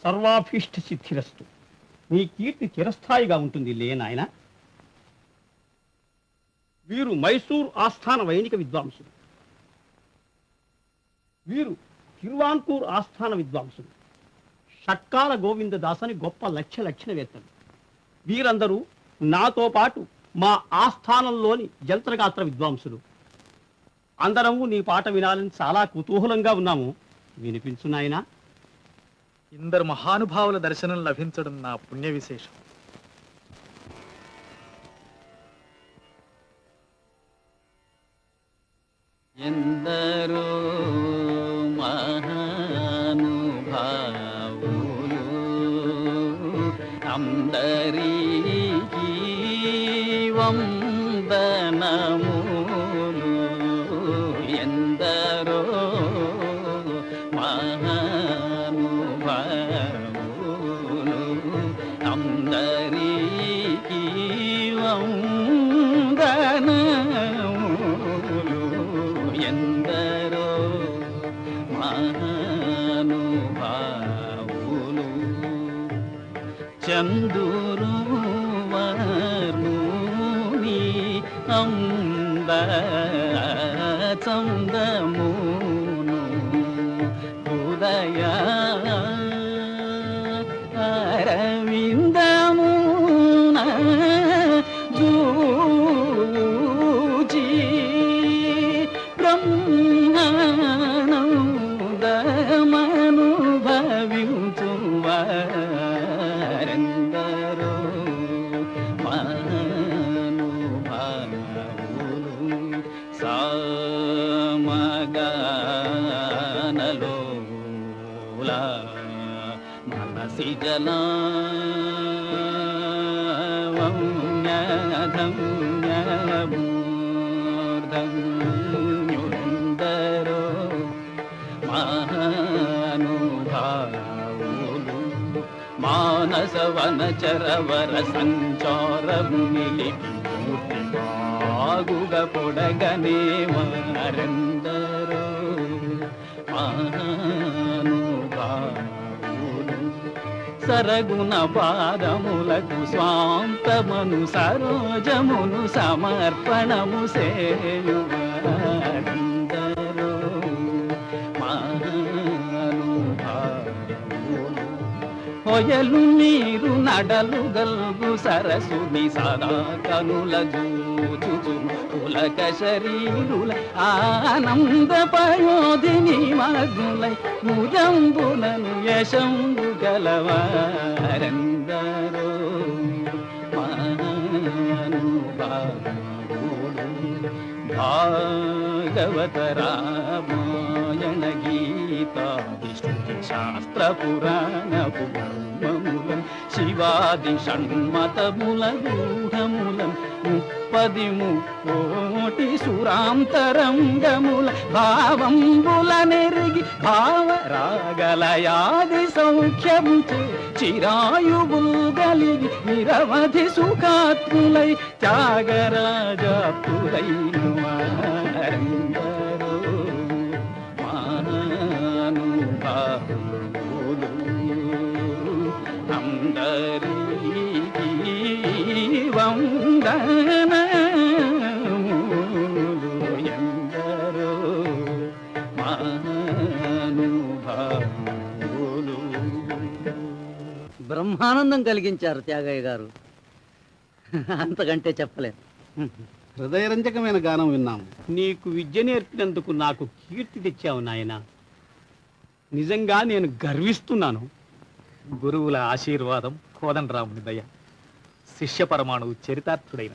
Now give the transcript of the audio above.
సర్వాభీష్ట సిద్ధిరస్తు. నీ కీర్తి చిరస్థాయిగా ఉంటుంది లే నాయన. వీరు మైసూర్ ఆస్థాన వైణిక విద్వాంసులు, వీరు తిరువాన్కూర్ ఆస్థాన విద్వాంసులు, షట్కాల గోవిందదాసని గొప్ప లక్షణవేత్తలు. వీరందరూ నాతో పాటు మా ఆస్థానంలోని జంత్రగాత్ర విద్వాంసులు. అందరము నీ పాట వినాలని చాలా కుతూహలంగా ఉన్నాము. వినిపించు నాయనా. ఇందరు మహానుభావుల దర్శనం లభించడం నా పుణ్య విశేషం. ఎందరో మహానుభావులు అందరికీ వందనములు. ఎందరో మహానుభావులు అందరికీ వందనములు. ఎందరో మహానుభావులు చందురు వర్ణుని అంద చందమును హృదయ అరవిందమున జూచి బ్రహ్మానందమనుభవించువారెందరో మహానుభావులు సామగానలోల మనసి జలాధమ్యధమ్యమూర్ధన్యుందరో మహానుభావులు మానసవన చరవర సంచారము నిలిపి మూర్తి బాగుగ పొడగనే వారెందరో మహానుభావులు సరగుణ పాదములకు స్వాంతమను సరోజమును సమర్పణము సేయువారెందరో మహానుభావులు హొయలు నీరు నడలు గల్గు సరసుని సదా కనుల జూచుచు పులక శరీరుల ఆనంద పయోధిని మగ్నులై ముదంబులను యశంబు గలవారెందరో మహానుభావులు భాగవత రామాయణ గీతా విష్ణు శాస్త్ర పురాణపు బ్రహ్మములం శివాది షణ్మతముల గూఢములం 30 సురాంతరంగముల భావంబుల నెరిగి భావరాగలయాది సౌఖ్యము చిరాయువుల్ గలిగి నిరవధి సుఖాత్ములై త్యాగరాజాతులైన వారెందరో మహానుభావులు అందరికీ వందనములు. ఎందరో మహానుభావులు. బ్రహ్మానందం కలిగించారు త్యాగయ్య గారు. అంతకంటే చెప్పలేను. హృదయరంజకమైన గానం విన్నాము. నీకు విద్య నేర్పినందుకు నాకు కీర్తి తెచ్చావు నాయన. నిజంగా నేను గర్విస్తున్నాను. గురువుల ఆశీర్వాదం, కోదండరాముని దయ, శిష్య పరమాణువు చరితార్థుడైన